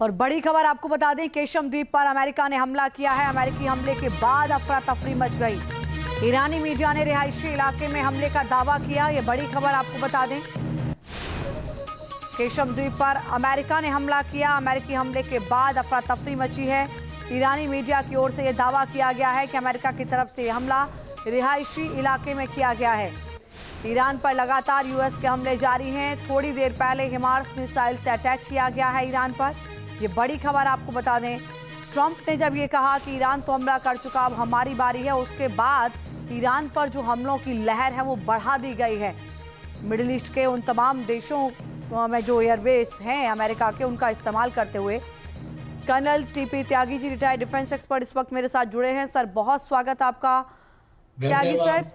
और बड़ी खबर आपको बता दें, केशम द्वीप पर अमेरिका ने हमला किया है। अमेरिकी हमले के बाद अफरा तफरी मच गई। ईरानी मीडिया ने रिहायशी इलाके में हमले का दावा किया। ये बड़ी खबर आपको बता दें, केशम द्वीप पर अमेरिका ने हमला किया। अमेरिकी हमले के बाद अफरा तफरी मची है। ईरानी मीडिया की ओर से यह दावा किया गया है कि अमेरिका की तरफ से हमला रिहायशी इलाके में किया गया है। ईरान पर लगातार यूएस के हमले जारी हैं। थोड़ी देर पहले हिमार्स मिसाइल से अटैक किया गया है ईरान पर। ये बड़ी खबर आपको बता दें, ट्रंप ने जब ये कहा कि ईरान तो हमला कर चुका, अब हमारी बारी है, उसके बाद ईरान पर जो हमलों की लहर है वो बढ़ा दी गई है। मिडिल ईस्ट के उन तमाम देशों में जो एयरबेस हैं अमेरिका के, उनका इस्तेमाल करते हुए। Colonel TP Tyagi ji, retired defence expert, इस वक्त मेरे साथ जुड़े हैं। सर, बहुत स्वागत आपका। त्यागी सर,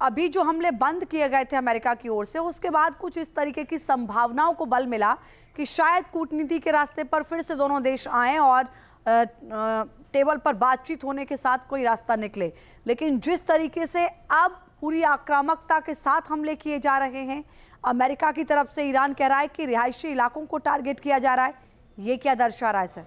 अभी जो हमले बंद किए गए थे अमेरिका की ओर से, उसके बाद कुछ इस तरीके की संभावनाओं को बल मिला कि शायद कूटनीति के रास्ते पर फिर से दोनों देश आएं और टेबल पर बातचीत होने के साथ कोई रास्ता निकले। लेकिन जिस तरीके से अब पूरी आक्रामकता के साथ हमले किए जा रहे हैं, अमेरिका की तरफ से ईरान कह रहा है कि रिहायशी इलाकों को टारगेट किया जा रहा है, ये क्या दर्शा रहा है सर?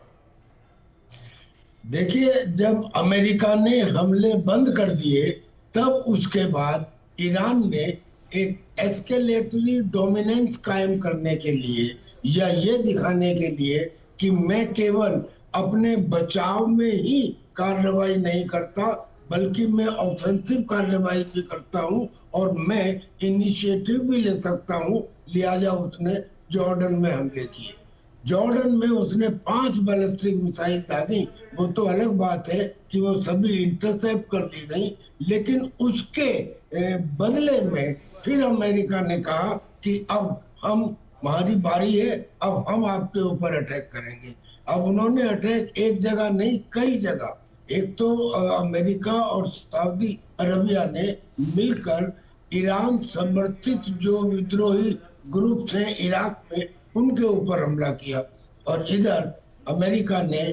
देखिए, जब अमेरिका ने हमले बंद कर दिए, तब उसके बाद ईरान ने एक एस्केलेटरी डोमिनेंस कायम करने के लिए या ये दिखाने के लिए कि मैं केवल अपने बचाव में ही कार्रवाई नहीं करता, बल्कि मैं ऑफेंसिव कार्रवाई भी करता हूं और मैं इनिशिएटिव भी ले सकता हूं। लिहाजा उसने जॉर्डन में हमले किए। जॉर्डन में उसने 5 बैलिस्टिक मिसाइल दागी। वो तो अलग बात है कि वो सभी इंटरसेप्ट कर ली गई, लेकिन उसके बदले में फिर अमेरिका ने कहा कि अब हमारी बारी है, अब हम आपके ऊपर अटैक करेंगे। अब उन्होंने अटैक एक जगह नहीं, कई जगह। एक तो अमेरिका और सऊदी अरबिया ने मिलकर ईरान समर्थित जो विद्रोही ग्रुप्स हैं इराक में, उनके ऊपर हमला किया। और इधर अमेरिका ने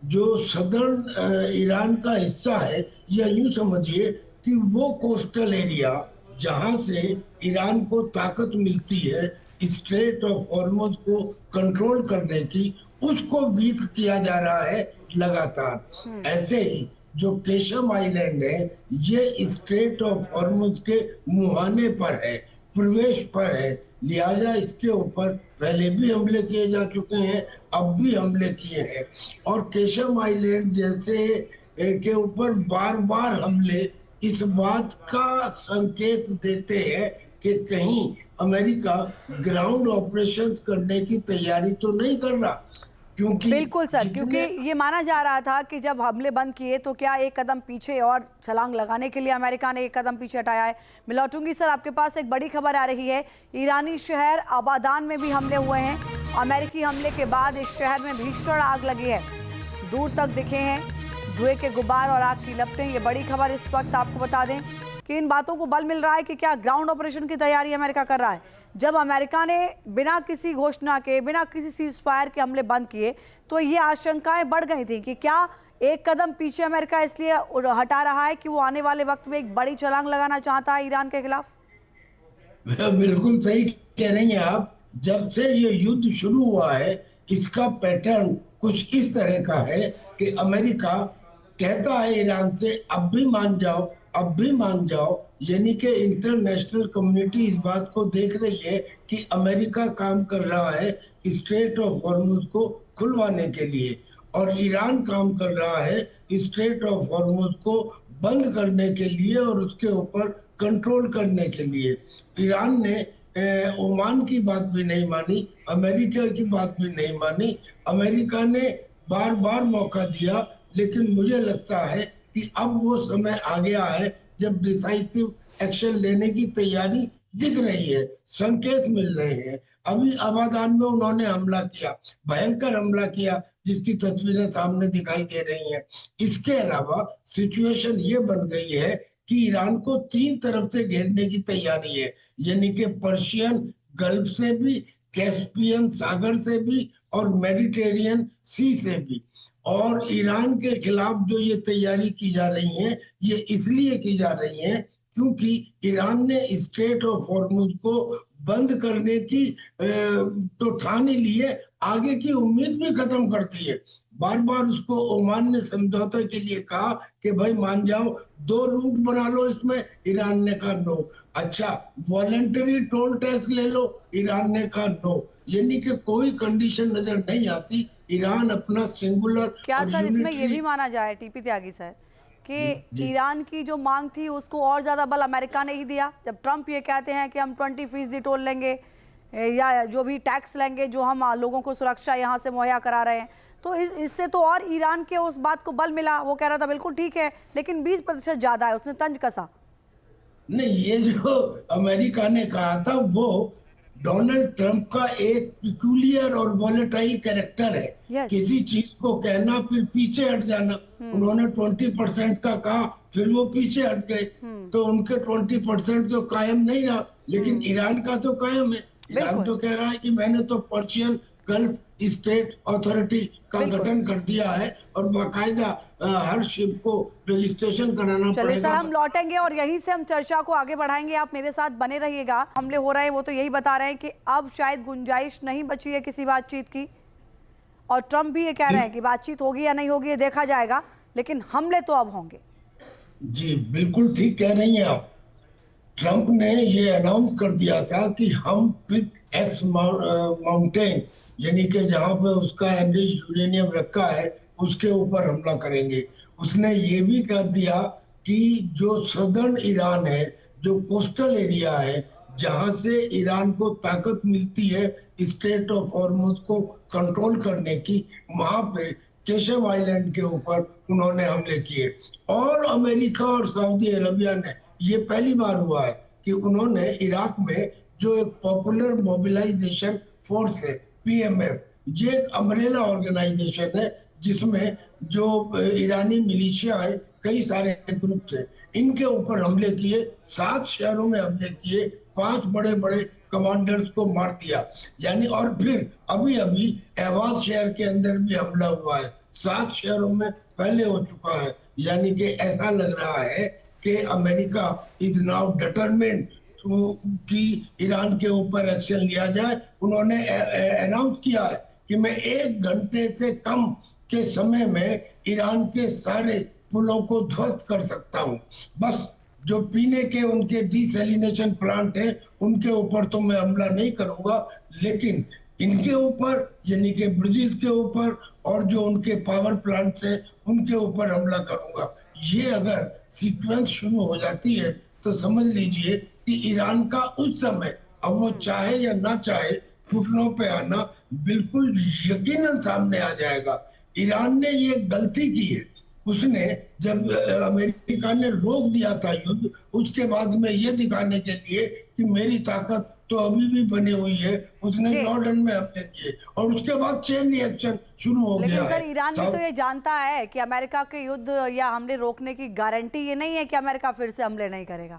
जो सदर्न ईरान का हिस्सा है, या यूं समझिए कि वो कोस्टल एरिया जहां से ईरान को ताकत मिलती है स्ट्रेट ऑफ हॉर्मुज को कंट्रोल करने की, उसको वीक किया जा रहा है लगातार। ऐसे ही जो केशम आइलैंड है, ये स्ट्रेट ऑफ हॉर्मुज के मुहाने पर है, प्रवेश पर है। लिहाजा इसके ऊपर पहले भी हमले किए जा चुके हैं, अब भी हमले किए हैं। और केशम आइलैंड जैसे के ऊपर बार बार हमले इस बात का संकेत देते हैं कि कहीं अमेरिका ग्राउंड ऑपरेशंस करने की तैयारी तो नहीं कर रहा। क्योंकि बिल्कुल सर, क्योंकि ये माना जा रहा था कि जब हमले बंद किए तो क्या एक कदम पीछे और छलांग लगाने के लिए अमेरिका ने एक कदम पीछे हटाया है। मैं लौटूंगी सर, आपके पास एक बड़ी खबर आ रही है। ईरानी शहर आबादान में भी हमले हुए हैं। अमेरिकी हमले के बाद इस शहर में भीषण आग लगी है। दूर तक दिखे हैं धुएं के गुब्बार और आग की लपटें। ये बड़ी खबर इस वक्त आपको बता दें कि इन बातों को बल मिल रहा है कि क्या ग्राउंड ऑपरेशन की तैयारी अमेरिका कर रहा है। जब अमेरिका ने बिना किसी घोषणा के, बिना किसी सीज फायर के हमले बंद किए, तो ये आशंकाएं बढ़ गई थी कि क्या एक कदम पीछे अमेरिका इसलिए हटा रहा है कि वो आने वाले वक्त में एक बड़ी छलांग लगाना चाहता है ईरान के खिलाफ। बिल्कुल सही कह रही हैं आप। जब से ये युद्ध शुरू हुआ है, इसका पैटर्न कुछ इस तरह का है कि अमेरिका कहता है ईरान से, अब भी मान जाओ, अब भी मान जाओ। यानी कि इंटरनेशनल कम्युनिटी इस बात को देख रही है कि अमेरिका काम कर रहा है स्ट्रेट ऑफ हॉर्मुज को खुलवाने के लिए, और ईरान काम कर रहा है स्ट्रेट ऑफ हॉर्मुज को बंद करने के लिए और उसके ऊपर कंट्रोल करने के लिए। ईरान ने ओमान की बात भी नहीं मानी, अमेरिका की बात भी नहीं मानी। अमेरिका ने बार बार मौका दिया, लेकिन मुझे लगता है कि अब वो समय आ गया है जब डिसाइसिव एक्शन लेने की तैयारी दिख रही है, संकेत मिल रहे हैं। अभी आबादान में उन्होंने हमला किया, भयंकर हमला किया, जिसकी तस्वीरें सामने दिखाई दे रही हैं। इसके अलावा सिचुएशन ये बन गई है कि ईरान को 3 तरफ से घेरने की तैयारी है, यानी कि पर्शियन गल्फ से भी, कैस्पियन सागर से भी और मेडिटेरियन सी से भी। और ईरान के खिलाफ जो ये तैयारी की जा रही है, ये इसलिए की जा रही है क्योंकि ईरान ने स्ट्रेट ऑफ हॉर्मुज को बंद करने की तो ठान ही ली है, आगे की उम्मीद भी खत्म कर दी है। बार बार उसको ओमान ने समझौते के लिए कहा कि भाई मान जाओ, 2 रूट बना लो इसमें, ईरान ने कहा नो। अच्छा, वॉलेंटरी टोल टैक्स ले लो, ईरान ने कहा नो। यानी कि कोई कंडीशन नजर नहीं आती, ईरान अपना सिंगुलर क्या और सर इसमें ये यूनिटरी। भी माना जाए टीपी त्यागी सर कि जी जी ईरान की जो मांग थी उसको और ज्यादा बल अमेरिका ने ही दिया? जब ट्रंप ये कहते हैं कि हम 20% टोल लेंगे या जो भी टैक्स लेंगे जो हम लोगों को सुरक्षा यहाँ से मुहैया करा रहे हैं, तो इससे तो और ईरान के उस बात को बल मिला। वो कह रहा था बिल्कुल ठीक है, लेकिन 20% ज्यादा है, उसने तंज कसा। नहीं, ये जो अमेरिका ने कहा था वो डोनाल्ड ट्रंप का एक पिक्यूलियर और वॉलेटाइल कैरेक्टर है। यस। किसी चीज को कहना फिर पीछे हट जाना। उन्होंने 20% का कहा, फिर वो पीछे हट गए, तो उनके 20% तो कायम नहीं रहा। लेकिन ईरान का तो कायम है। ईरान बिल्कुल तो कह रहा है कि मैंने तो पर्शियन गल्फ स्टेट अथॉरिटी का बिल्कुल। गठन कर दिया है और बाकायदा हर शिप को रजिस्ट्रेशन कराना चलिए सर, पड़ेगा। हम लौटेंगे और यहीं से हम चर्चा को आगे बढ़ाएंगे। आप मेरे साथ बने रहिएगा। हमले हो रहे हैं वो तो यही बता रहे हैं कि अब शायद गुंजाइश नहीं बची है किसी बातचीत की, और ट्रंप भी ये कह रहे हैं कि बातचीत होगी या नहीं होगी ये देखा जाएगा, लेकिन हमले तो अब होंगे। जी बिल्कुल ठीक कह रही हैं आप। ट्रंप ने ये अनाउंस कर दिया था कि हम पिक एक्स माउंटेन, यानी कि जहां पे उसका एनरिच यूरेनियम रखा है उसके ऊपर हमला करेंगे। उसने ये भी कर दिया कि जो सदर्न ईरान है, जो कोस्टल एरिया है, जहां से ईरान को ताकत मिलती है स्ट्रेट ऑफ हॉर्मुज को कंट्रोल करने की, वहां पे केशव आइलैंड के ऊपर उन्होंने हमले किए। और अमेरिका और सऊदी अरबिया ने, ये पहली बार हुआ है कि उन्होंने इराक में जो एक पॉपुलर मोबिलाइजेशन फोर्स है पीएमएफ, ये एक अम्ब्रेला ऑर्गेनाइजेशन है जिसमें जो ईरानी मिलिशिया है, कई सारे ग्रुप थे, इनके ऊपर हमले किए। 7 शहरों में हमले किए, 5 बड़े बड़े कमांडर्स को मार दिया। यानी और फिर अभी अभी अहवाज शहर के अंदर भी हमला हुआ है। 7 शहरों में पहले हो चुका है। यानी कि ऐसा लग रहा है कि अमेरिका इज नाउ डिटरमिन्ड कि ईरान के ऊपर एक्शन लिया जाए। उन्होंने अनाउंस किया है कि मैं 1 घंटे से कम के समय में ईरान के सारे पुलों को ध्वस्त कर सकता हूं। बस जो पीने के उनके डिसैलिनेशन प्लांट है उनके ऊपर तो मैं हमला नहीं करूंगा, लेकिन इनके ऊपर यानी कि ब्रिजेस के ऊपर और जो उनके पावर प्लांट्स है उनके ऊपर हमला करूंगा। ये अगर सीक्वेंस शुरू हो जाती है तो समझ लीजिए कि ईरान का उस समय, अब वो चाहे या ना चाहे, घुटनों पे आना बिल्कुल यकीनन सामने आ जाएगा। ईरान ने ये गलती की है, उसने जब अमेरिका ने रोक दिया था युद्ध, उसके बाद में ये दिखाने के लिए कि मेरी ताकत तो अभी भी बनी हुई है, उसने जी। जॉर्डन में हमले किए और उसके बाद चेन रिएक्शन शुरू हो गया लेकिन है। सर ईरान भी तो ये जानता है कि अमेरिका के युद्ध या हमले रोकने की गारंटी ये नहीं है कि अमेरिका फिर से हमले नहीं करेगा।